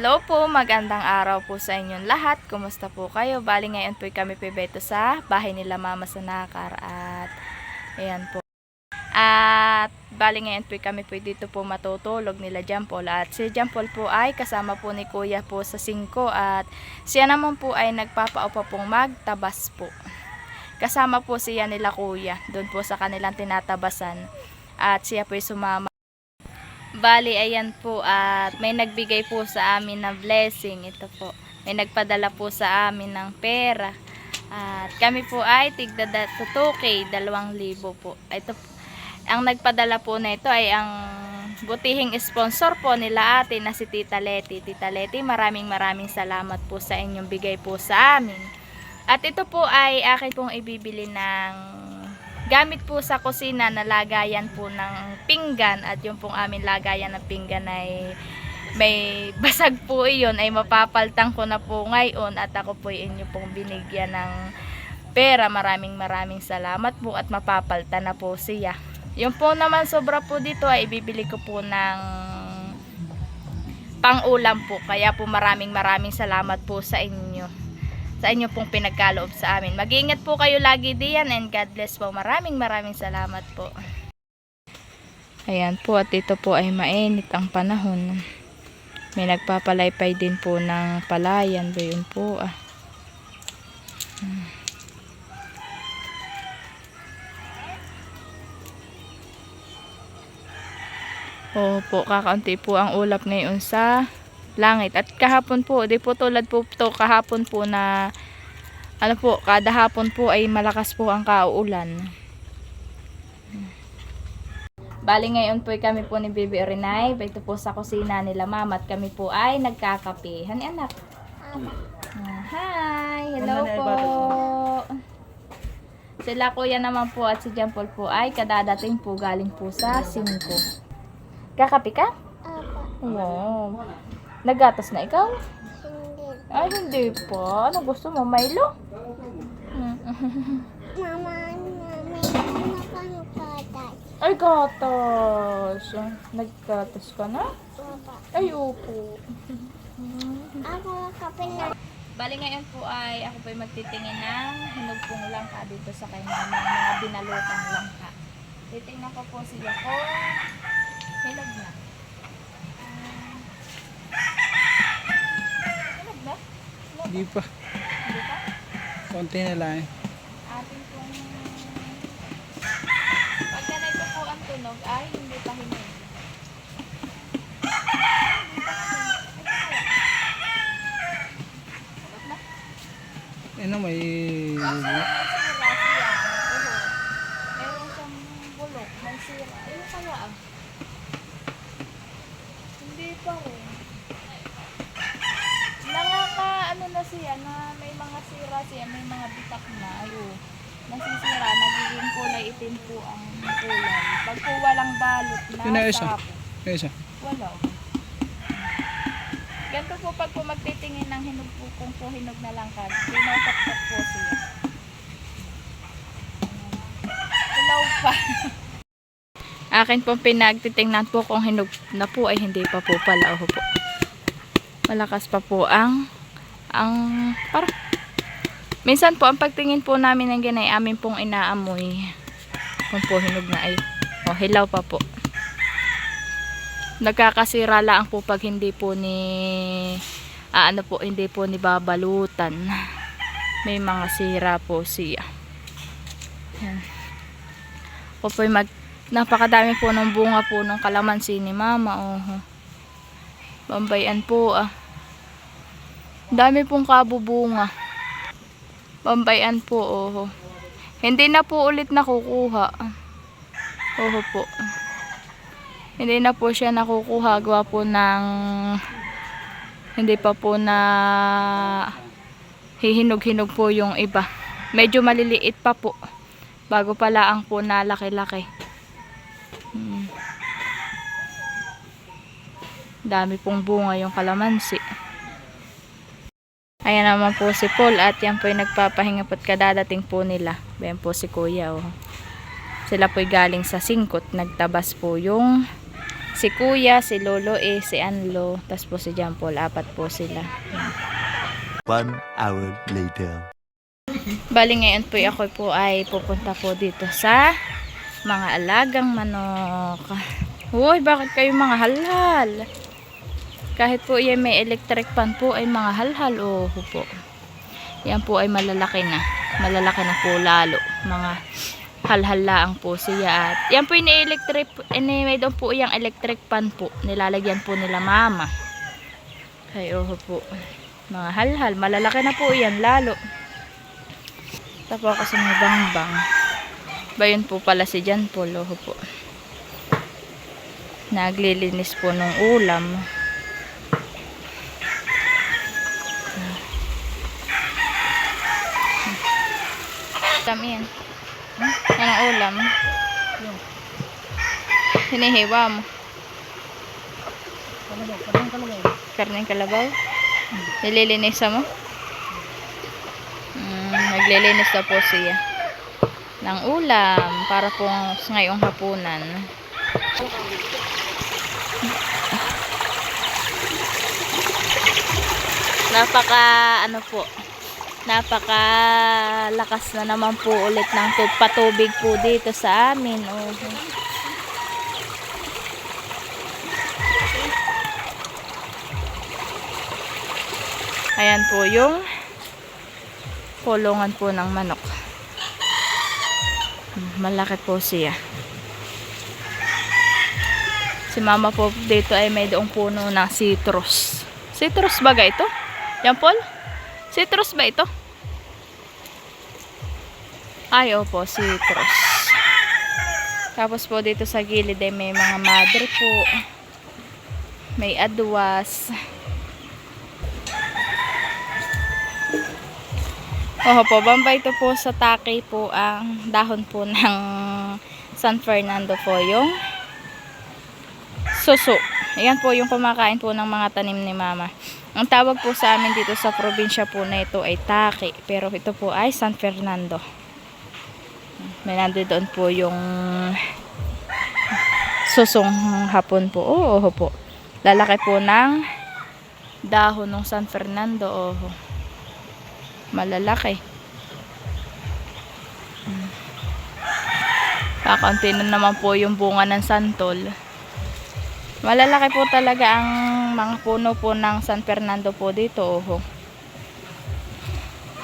Hello po, magandang araw po sa inyong lahat. Kumusta po kayo? Bali ngayon po kami pibeto sa bahay nila Mama sa Nakar at ayan po. At bali ngayon po kami po dito po matutulog nila Jampol at si Jampol po ay kasama po ni Kuya po sa 5 at siya naman po ay nagpapaupa pong magtabas po. Kasama po siya nila Kuya doon po sa kanilang tinatabasan at siya po ay sumama. Bali, ayan po at may nagbigay po sa amin na blessing. Ito po, may nagpadala po sa amin ng pera. At kami po ay tigda 2K, 2,000 po. Ito po, ang nagpadala po na ito ay ang butihing sponsor po nila ate na si Tita Leti. Tita Leti, maraming salamat po sa inyong bigay po sa amin. At ito po ay akin pong ibibili ng gamit po sa kusina na lagayan po ng pinggan at yung pong amin lagayan ng pinggan ay may basag po iyon ay mapapaltang ko na po ngayon at ako po inyo pong binigyan ng pera. Maraming salamat po at mapapalta na po siya. Yung po naman sobra po dito ay ibibili ko po ng pang-ulam po. Kaya po maraming salamat po sa inyo. Sa inyo pong pinagkaloob sa amin. Mag-iingat po kayo lagi diyan and God bless po. Maraming salamat po. Ayan po at ito po ay mainit ang panahon. May nagpapalaypay din po ng palayan. Doon po Opo, kakaunti po ang ulap ngayon sa langit. At kahapon po, di po tulad po to kahapon po na ano po, kada hapon po ay malakas po ang kauulan. Bali ngayon po kami po ni Bibi Orinay, ito po sa kusina nila Mama at kami po ay nagkakape. Hani anak? Hi, hello po. Sila Kuya naman po at si Jampol po ay kadadating po galing po sa 5. Kakape ka? Wow. Nagatas na ikaw? Hindi. Ay, hindi pa. Ano gusto mo? Milo? Mama, may ano gatas. Ay, gatas. Naggatas ka na? Papa. Ay, opo. Ako kape na. Bali ngayon po ay ako po ay magtitingin ng hinog pong langka dito sa kay Mama. Mga binalutang langka. Titingnan ko po siya kung hinog na. Hindi pa. Hindi pa? Konti na lang eh. Atin pong pag ganito po ang tunog ay hindi pa hinog. Ano may... Kasi may sira siya. Oo. Meron siyang bulok. May sira. Ayun kaya hindi pa rin. Ano na siya na may mga sira siya, may mga bitak na. Ayun. Nasisira, nagiging kulay itim po ang kulay. Pag po walang balot na Yun na isa. tapo. Yung isa. Wala. Ganito po pag po magtitingin ng hinog po, kung po hinog na lang ka, pinasap-sap po siya. Ilaw pa. Akin po pinagtitingnan po kung hinog na po ay hindi pa po pala. Po. Malakas pa po ang parang minsan po ang pagtingin po namin ng ganay amin pong inaamoy kung po hinog na ay hilaw pa po. Nagkakasira lang po pag hindi po hindi po ni babalutan. May mga sira po siya. Yan. Po napakadami po ng bunga po ng kalamansi ni Mama. Bambayan po dami pong kabubunga. Bambayan po Hindi na po ulit nakukuha. Po. Hindi na po siya nakukuha gawa po ng hindi pa po na hihinog-hinog po yung iba. Medyo maliliit pa po. Bago pala ang po na laki-laki. Dami pong bunga yung kalamansi. Ayan naman po si Paul at yan po yung nagpapahinga po't kadadating po nila. Ayan po si Kuya. Sila po'y galing sa singkot. Nagtabas po yung Si Kuya, si Lolo si Anlo, tas po si John Paul, 4 po sila. 1 hour later. Bali ngayon po ako po ay pupunta po dito sa mga alagang manok. Uy, bakit kayo mga halhal? Kahit po yan may electric fan po ay mga halhal. Oh po. Yan po ay malalaki na. Malalaki na po lalo. Mga halhal laang po siya. At yan po yung electric, may doon po yung electric fan po. Nilalagyan po nila mama. Ay po. Mga halhal. Malalaki na po yan lalo. Tapos kasi may bangbang. Bayon po pala si Jan Paul. Po. Naglilinis po ng ulam. Ulam yan. Anong ulam? Hinihiwa mo. Karneng kalabaw? Nililinis mo? Naglilinis na po siya ng ulam para po ngayong hapunan. Napaka lakas na naman po ulit ng patubig po dito sa amin. Ayan po yung kulungan po ng manok. Malaki po siya. Si mama po dito ay may doong puno ng citrus. Citrus ba ga ito? Yan Paul? Citrus ba ito? Ay opo, citrus. Tapos po dito sa gilid ay may mga madre po. May adwas. Po, bamba ito po sa Takay po ang dahon po ng San Fernando po yung suso. Ayan po yung kumakain po ng mga tanim ni mama. Ang tawag po sa amin dito sa probinsya po na ito ay Takay. Pero ito po ay San Fernando. May nandoon po yung susong hapon po. Oo po. Lalaki po ng dahon ng San Fernando. Malalaki. Kakaunti na naman po yung bunga ng santol. Malalaki po talaga ang mga puno po ng San Fernando po dito.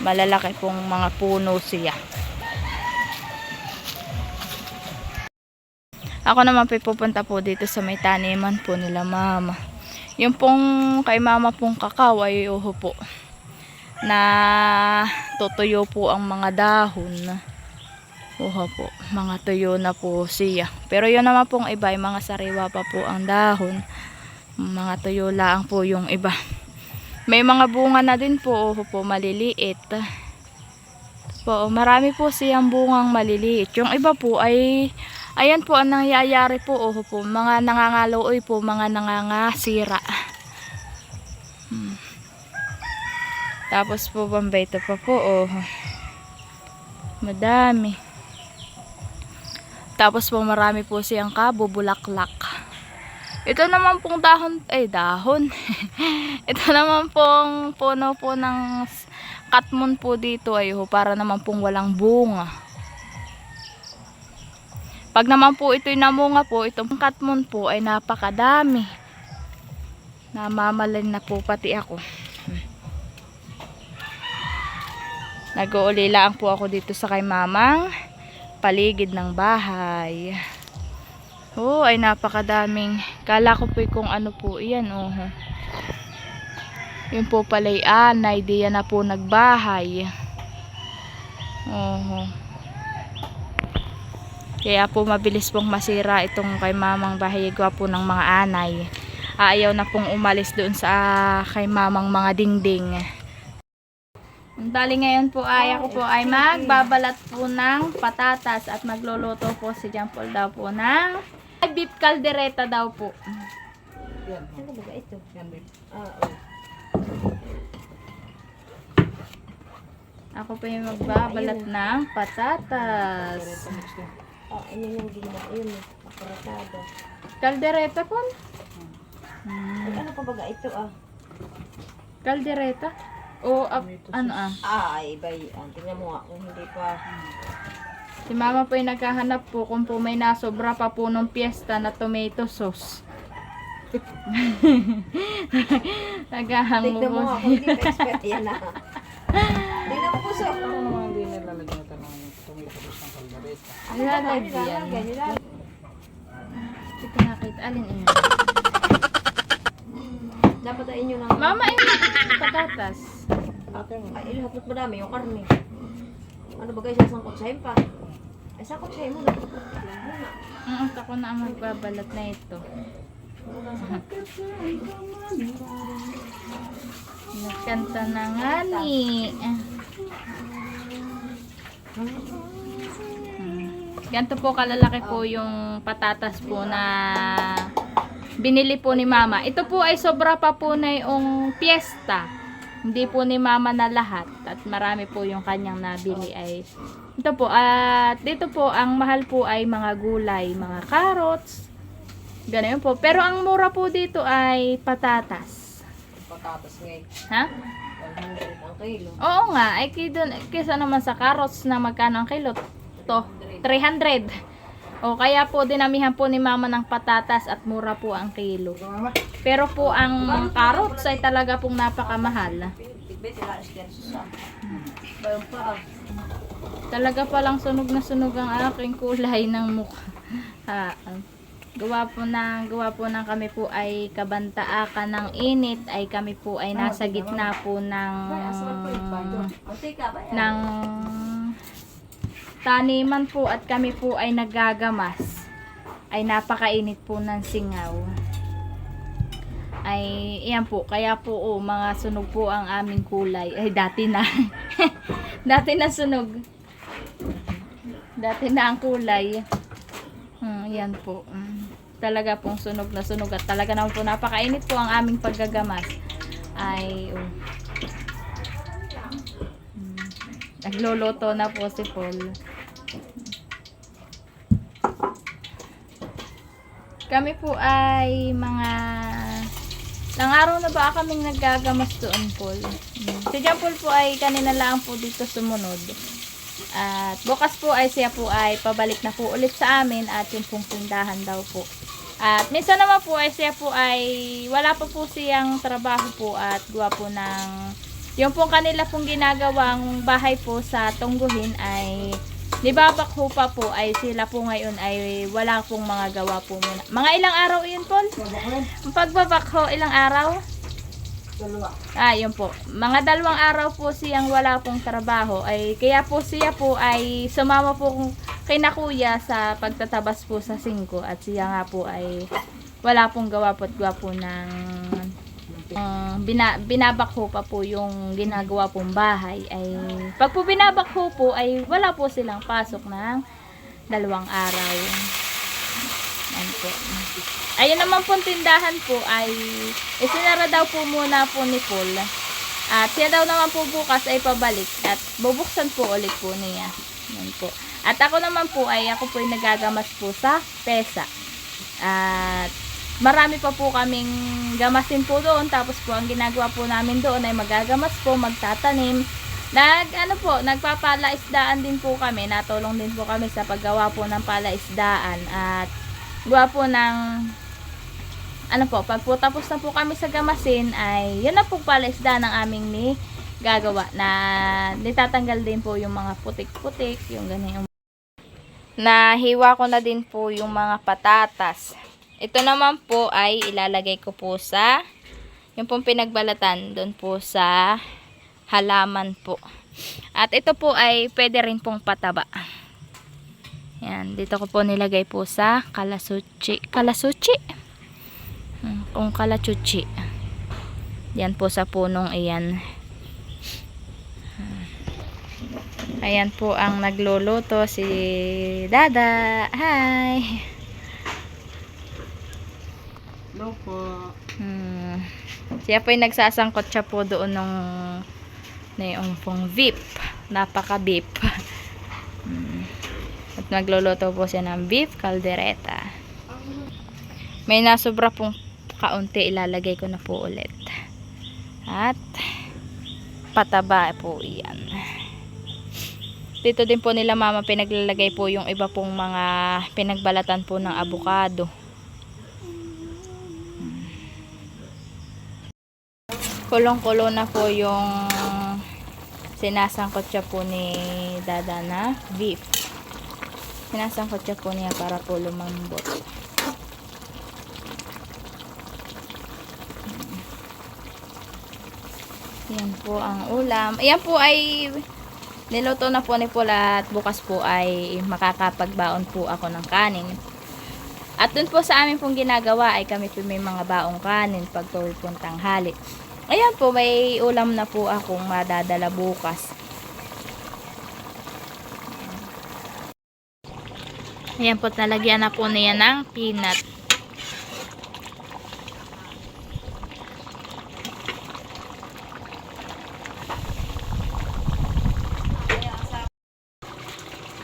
Malalaki pong mga puno siya. Ako naman po pupunta po dito sa may taniman po nila mama. Yung pong kay mama pong kakao ay po. Na tutuyo po ang mga dahon. Po, mga tuyo na po siya. Pero yun naman pong iba, ay mga sariwa pa po ang dahon. Mga tuyo lang po yung iba. May mga bunga na din po, maliliit. Po, marami po siyang bungang maliliit. Yung iba po ay, ayan po ang nangyayari po, mga nangangaloy po, mga nangangasira. Tapos po bambay ito pa po, madami. Tapos po marami po siyang kabubulaklak. Ito naman pong dahon. Ito naman pong puno po ng katmon po dito ay para naman pong walang bunga. Pag naman po ito'y namunga po, itong katmon po ay napakadami. Namamalin na po pati ako. Nag-uuli lang po ako dito sa kay mamang paligid ng bahay. Ay napakadaming. Kala ko po kung ano po iyan. Yun po pala'y anay. Di yan na po nagbahay. Kaya po mabilis pong masira itong kay mamang bahay. Gawa po ng mga anay. Ayaw na pong umalis doon sa kay mamang mga dingding. Dali ngayon po ay ako po ay magbabalat po ng patatas at magluluto po si John Paul daw po ng beef caldereta daw po. Ano ba ito? Ako po yung magbabalat ng patatas. Ano yung ginawa? Ayun, aparatado. Kaldereta po? Ay, ano pa baga ito ah? Kaldereta? O, ano ah? Ay, bay. Tingnan mo nga kung hindi pa. Si mama po ay naghahanap po kung po may nasobra pa po nung piyesta na tomato sauce. Naghahanap Tignan po mo nga kung hindi pa expert yan ah. Tingnan mo puso. Ano naman hindi nilalagyan ito ng tomato sauce ng kaldereta? Nilalagyan. Nilalagyan. Hindi ko nakita. Alin yun? Dapat ay inyo ng... Mama, yung patatas. Ay, ilahapot mo dami yung karne. Ano ba guys, isang kutsahin pa? Ay, isang kutsahin mo na. Ako na ang magbabalat na ito. Nagkanta na nga ni. Ganito po kalalaki po yung patatas po na binili po ni mama. Ito po ay sobra pa po na yung piyesta. Hindi po ni mama na lahat. At marami po yung kanyang nabili ay ito po. At dito po ang mahal po ay mga gulay, mga carrots. Ganun po. Pero ang mura po dito ay patatas. Patatas ngayon. Ha? 100 ang kilo. Oo nga. Ay kisa naman sa carrots na magkano ang kilo? To 300. O kaya po dinamihan po ni mama ng patatas at mura po ang kilo. Pero po ang carrots ay talaga pong napakamahal. Talaga palang sunog na sunog ang aking kulay ng mukha. Gawa po ng kami po ay kabantaakan ng init ay kami po ay nasa gitna po ng taniman po at kami po ay naggagamas. Ay napakainit po ng singaw. Ay iyan po, kaya po mga sunog po ang aming kulay. Ay dati na. Dati na sunog. Dati na ang kulay. Yan po. Talaga pong sunog na sunog at talaga naman po napakainit po ang aming paggagamas. Ay nagluluto na po si Paul. Kami po ay mga ilang araw na ba kaming naggagamas doon, Paul? Si John Paul po ay kanina lang po dito sumunod. At bukas po ay siya po ay pabalik na po ulit sa amin at yung pong tindahan daw po. At minsan naman po ay siya po ay wala pa po siyang trabaho po at gawa po ng yung pong kanila pong ginagawang bahay po sa Tungguhin ay nibabakho pa po ay sila po ngayon ay wala pong mga gawa po muna. Mga ilang araw yun, Paul? Ang pagbabakho, ilang araw? Yun po. Mga 2 araw po siyang wala pong trabaho. Ay, kaya po siya po ay sumama po kay na kuya sa pagtatabas po sa 5. At siya nga po ay wala pong gawa po ng binabakho pa po yung ginagawa pong bahay. Ay, pag po binabakho po ay wala po silang pasok ng 2 araw. Ayan po. Ayun naman pong tindahan po ay isinara daw po muna po ni Paul. At siya daw naman po bukas ay pabalik at bubuksan po ulit po niya. Ayan po. At ako naman po ay ako po ay nagagamas po sa pesa. At marami pa po kaming gamasin po doon. Tapos po ang ginagawa po namin doon ay magagamas po, magtatanim. Nagpapalaisdaan din po kami. Natulong din po kami sa paggawa po ng palaisdaan. At gawa po ng pag po tapos na po kami sa gamasin ay yun na po palaisdaan ng aming gagawa na nitatanggal din po yung mga putik-putik, yung ganyan. Nahiwa ko na din po yung mga patatas. Ito naman po ay ilalagay ko po sa yung pong pinagbalatan doon po sa halaman po. At ito po ay pwede rin pong pataba. Yan, dito ko po nilagay po sa kalasuchi. Kung kalachuchi. Yan po sa punong iyan. Ayan po ang nagluluto si Dada. Hi! Hello po. Siya po yung nagsasangkot siya po doon nung yung pong beef. Napaka-beef. At nagluluto po siya ng beef caldereta. May nasobra pong kaunti, ilalagay ko na po ulit. At pataba po yan. Dito din po nila mama pinaglalagay po yung iba pong mga pinagbalatan po ng abukado. Kulong-kulo na po yung sinasangkot siya po ni Dada na beef. Sinasangkot siya po niya para po lumambot. Yan po ang ulam. Ayan po ay niluto na po ni Paula at bukas po ay makakapagbaon po ako ng kanin. At dun po sa amin pong ginagawa ay kami po may mga baong kanin pag tuloy pong tanghali. Ayan po, may ulam na po akong madadala bukas. Ayan po, nalagyan na po niya ng peanut.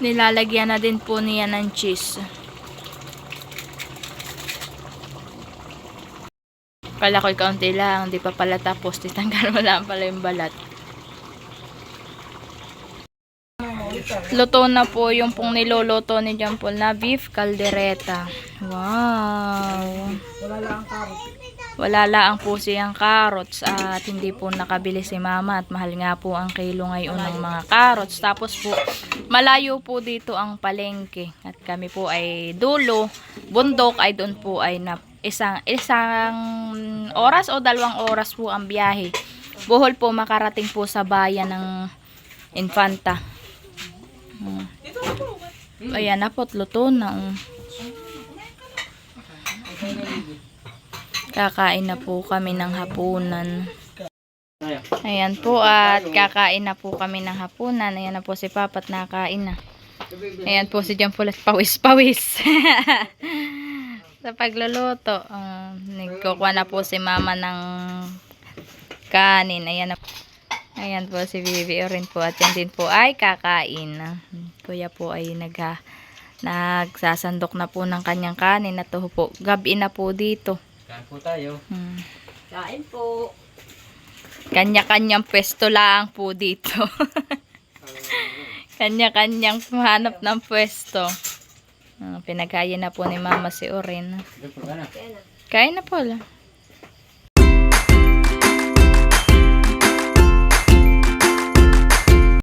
Nilalagyan na din po niya ng cheese. Kala ko'y kaunti lang, di pa pala tapos. Titanggal mo lang pala yung balat. Luto na po yung pong niluluto ni John Paul na beef caldereta. Wow! Wala lang ang karot. Wala lang po siyang carrots at hindi po nakabili si mama at mahal nga po ang kilo ngayon ng mga carrots. Tapos po, malayo po dito ang palengke at kami po ay dulo, bundok ay doon po ay isang oras o 2 oras po ang biyahe. Bohol po makarating po sa bayan ng Infanta. Ayan na po, luto na. Kakain na po kami ng hapunan. Ayan po at kakain na po kami ng hapunan. Ayan na po si Papa at nakain na. Ayan po si John Paul at pawis-pawis. Sa pagluluto. Nagkukuha na po si Mama ng kanin. Ayan na po. Ayan po si Bibi rin po. At yan din po ay kakain. Kuya po ay nagsasandok na po ng kanyang kanin. At po, gabi na po dito. Kain po tayo. Kain po. Kanya-kanyang pwesto lang po dito. Kanya-kanyang hanap ng pwesto. Pinagkaya na po ni Mama si Orin. Ito po ka na. Kaya na. Kain na po.